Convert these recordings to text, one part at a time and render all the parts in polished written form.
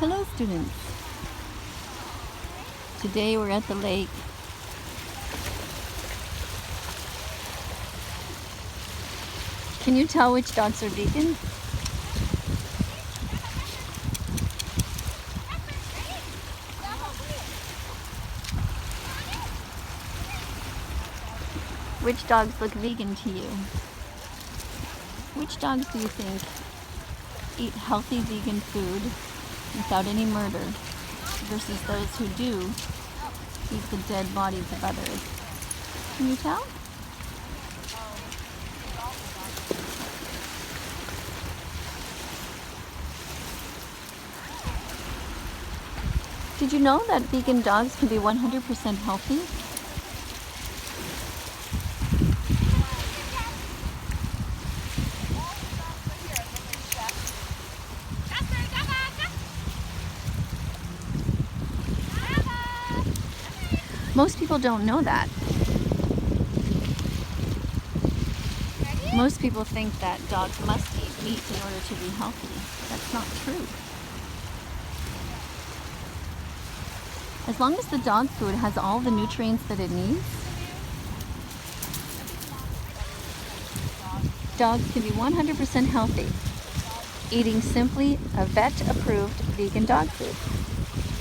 Hello students. Today we're at the lake. Can you tell which dogs are vegan? Which dogs look vegan to you? Which dogs do you think eat healthy vegan food without any murder versus those who do eat the dead bodies of others? Can you tell? Did you know that vegan dogs can be 100% healthy? Most people don't know that. Most people think that dogs must eat meat in order to be healthy. That's not true. As long as the dog food has all the nutrients that it needs, dogs can be 100% healthy, eating simply a vet-approved vegan dog food.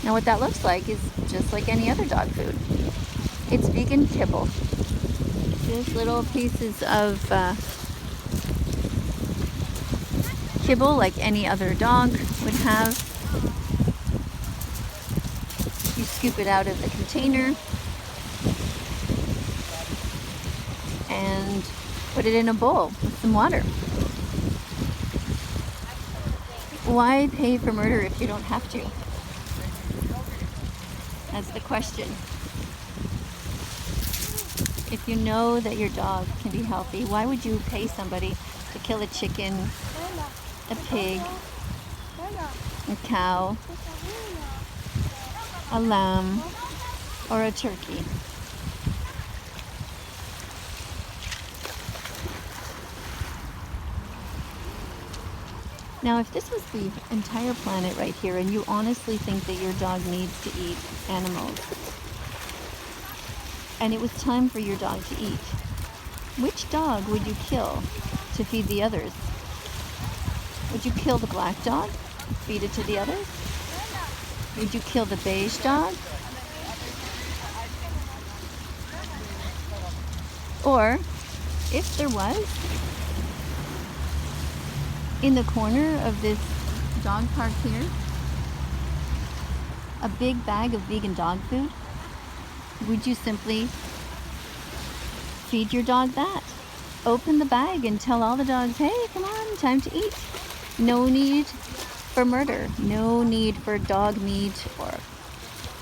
Now what that looks like is just like any other dog food. It's vegan kibble. Just little pieces of kibble like any other dog would have. You scoop it out of the container and put it in a bowl with some water. Why pay for murder if you don't have to? That's the question. If you know that your dog can be healthy, why would you pay somebody to kill a chicken, a pig, a cow, a lamb, or a turkey? Now, if this was the entire planet right here, and you honestly think that your dog needs to eat animals, and it was time for your dog to eat, which dog would you kill to feed the others? Would you kill the black dog, feed it to the others? Would you kill the beige dog? Or, if there was, in the corner of this dog park here, a big bag of vegan dog food, would you simply feed your dog that? Open the bag and tell all the dogs, hey, come on, time to eat. No need for murder. No need for dog meat or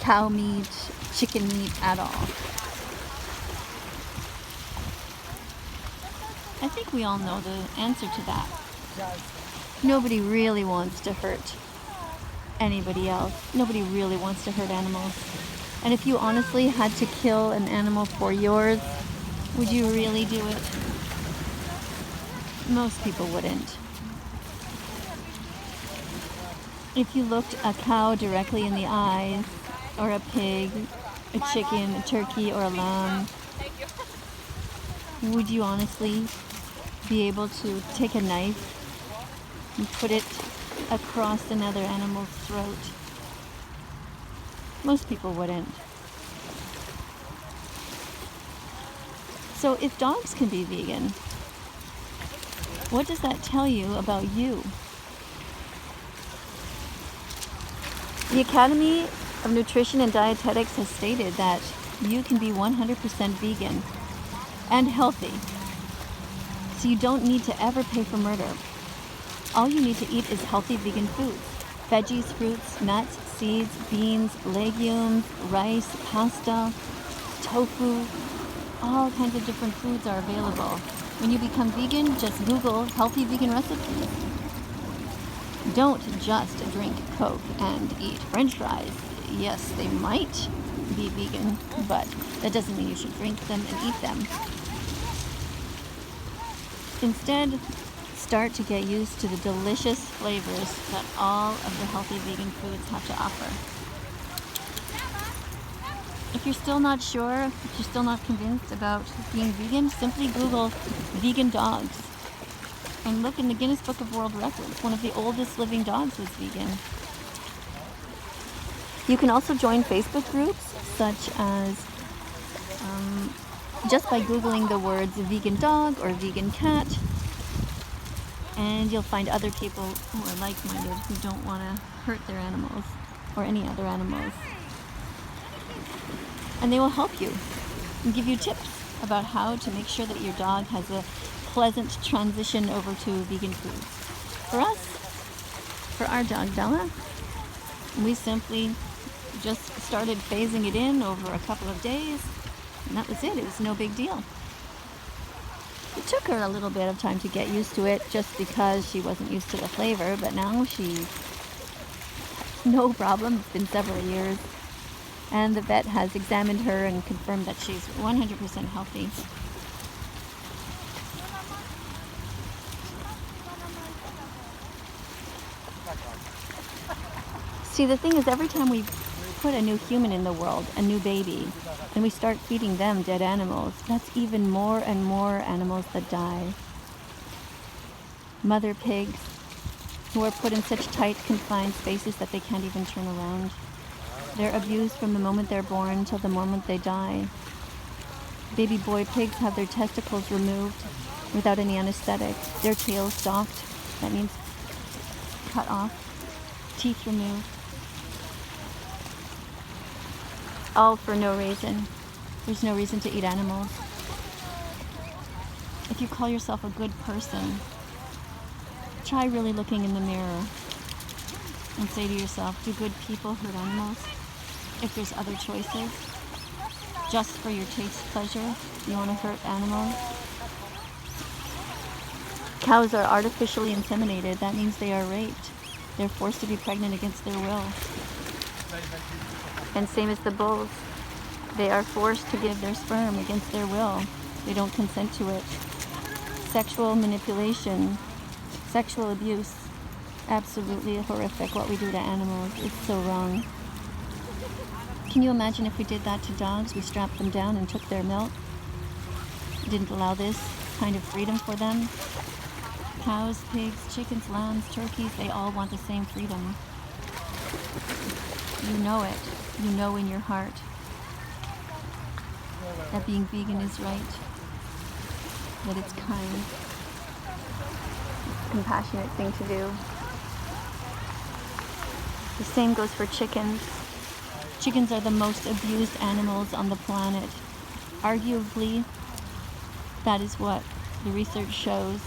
cow meat, chicken meat at all. I think we all know the answer to that. Nobody really wants to hurt anybody else. Nobody really wants to hurt animals. And if you honestly had to kill an animal for yours, would you really do it? Most people wouldn't. If you looked a cow directly in the eyes, or a pig, a chicken, a turkey, or a lamb, would you honestly be able to take a knife and put it across another animal's throat? Most people wouldn't. So if dogs can be vegan, what does that tell you about you? The Academy of Nutrition and Dietetics has stated that you can be 100% vegan and healthy. So you don't need to ever pay for murder. All you need to eat is healthy vegan foods. Veggies, fruits, nuts, seeds, beans, legumes, rice, pasta, tofu. All kinds of different foods are available. When you become vegan, just Google healthy vegan recipes. Don't just drink Coke and eat French fries. Yes, they might be vegan, but that doesn't mean you should drink them and eat them. Instead, start to get used to the delicious flavors that all of the healthy vegan foods have to offer. If you're still not sure, if you're still not convinced about being vegan, simply Google vegan dogs and look in the Guinness Book of World Records. One of the oldest living dogs was vegan. You can also join Facebook groups, such as just by Googling the words vegan dog or vegan cat, and you'll find other people who are like-minded, who don't want to hurt their animals or any other animals. And they will help you and give you tips about how to make sure that your dog has a pleasant transition over to vegan food. For us, for our dog Bella, we simply just started phasing it in over a couple of days, and that was it. It was no big deal. It took her a little bit of time to get used to it just because she wasn't used to the flavor, but now she's no problem. It's been several years, and the vet has examined her and confirmed that she's 100% healthy. See, the thing is, every time we put a new human in the world, a new baby, and we start feeding them dead animals, that's even more and more animals that die. Mother pigs, who are put in such tight, confined spaces that they can't even turn around. They're abused from the moment they're born till the moment they die. Baby boy pigs have their testicles removed without any anesthetic, their tails docked, that means cut off, teeth removed. All for no reason. There's no reason to eat animals. If you call yourself a good person, try really looking in the mirror and say to yourself, do good people hurt animals? If there's other choices, just for your taste pleasure, you want to hurt animals? Cows are artificially inseminated. That means they are raped. They're forced to be pregnant against their will. And same as the bulls. They are forced to give their sperm against their will. They don't consent to it. Sexual manipulation, sexual abuse, absolutely horrific what we do to animals. It's so wrong. Can you imagine if we did that to dogs? We strapped them down and took their milk. Didn't allow this kind of freedom for them. Cows, pigs, chickens, lambs, turkeys, they all want the same freedom. You know it. You know in your heart that being vegan is right, that it's kind, it's a compassionate thing to do. The same goes for chickens. Chickens are the most abused animals on the planet. Arguably, that is what the research shows.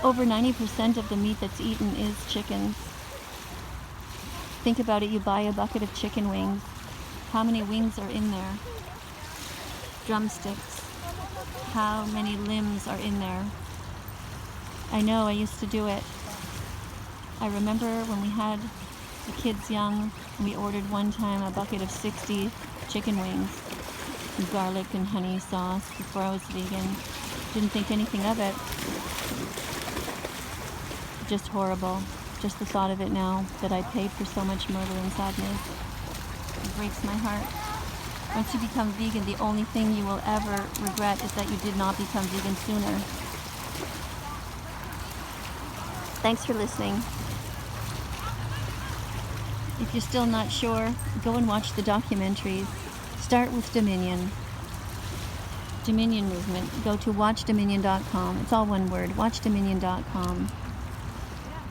Over 90% of the meat that's eaten is chickens. Think about it, you buy a bucket of chicken wings. How many wings are in there? Drumsticks. How many limbs are in there? I know, I used to do it. I remember when we had the kids young, we ordered one time a bucket of 60 chicken wings, and garlic and honey sauce before I was vegan. Didn't think anything of it. Just horrible. Just the thought of it now, that I paid for so much murder and sadness. It breaks my heart. Once you become vegan, the only thing you will ever regret is that you did not become vegan sooner. Thanks for listening. If you're still not sure, go and watch the documentaries. Start with Dominion. Dominion movement. Go to watchdominion.com. It's all one word, watchdominion.com.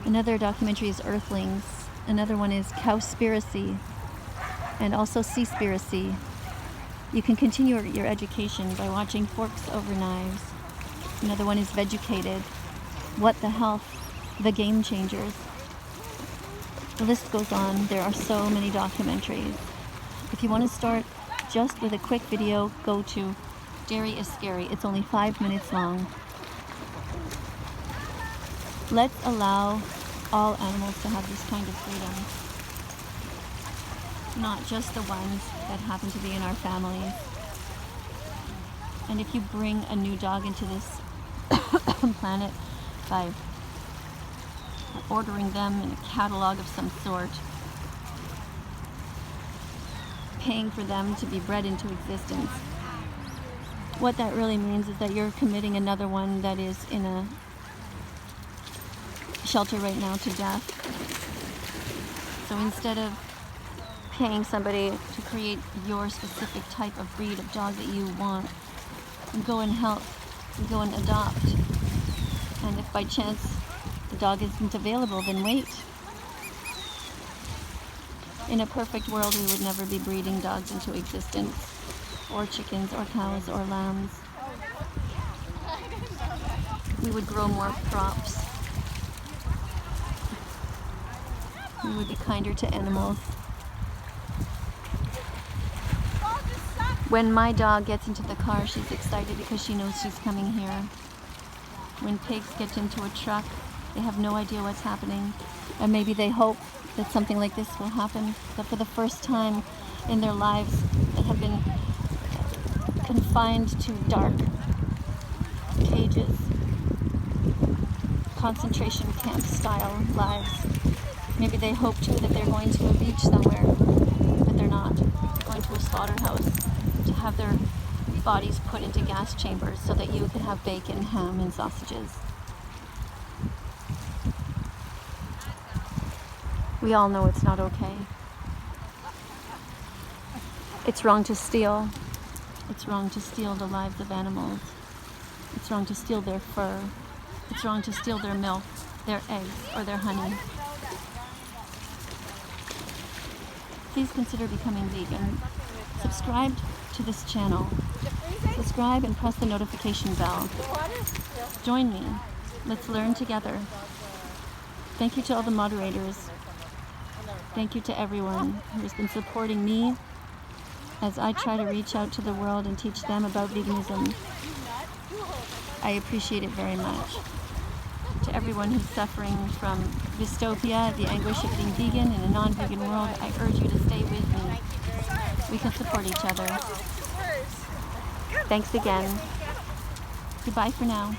Another documentary is Earthlings. Another one is Cowspiracy, and also Seaspiracy. You can continue your education by watching Forks Over Knives. Another one is Vegucated. What the Health? The Game Changers. The list goes on. There are so many documentaries. If you want to start just with a quick video, go to Dairy is Scary. It's only 5 minutes long. Let's allow all animals to have this kind of freedom. Not just the ones that happen to be in our families. And if you bring a new dog into this planet by ordering them in a catalog of some sort, paying for them to be bred into existence, what that really means is that you're committing another one that is in a shelter right now to death. So instead of paying somebody to create your specific type of breed of dog that you want, go and help, go and adopt. And if by chance the dog isn't available, then wait. In a perfect world, we would never be breeding dogs into existence, or chickens, or cows, or lambs. We would grow more crops. We would be kinder to animals. When my dog gets into the car, she's excited because she knows she's coming here. When pigs get into a truck, they have no idea what's happening. And maybe they hope that something like this will happen, that for the first time in their lives that have been confined to dark cages, concentration camp style lives. Maybe they hope too that they're going to a beach somewhere, but they're not. They're going to a slaughterhouse to have their bodies put into gas chambers so that you can have bacon, ham, and sausages. We all know it's not okay. It's wrong to steal. It's wrong to steal the lives of animals. It's wrong to steal their fur. It's wrong to steal their milk, their eggs, or their honey. Please consider becoming vegan. Subscribe to this channel. Subscribe and press the notification bell. Join me. Let's learn together. Thank you to all the moderators. Thank you to everyone who has been supporting me as I try to reach out to the world and teach them about veganism. I appreciate it very much. To everyone who's suffering from dystopia, the anguish of being vegan in a non-vegan world, I urge you to stay with me. We can support each other. Thanks again. Goodbye for now.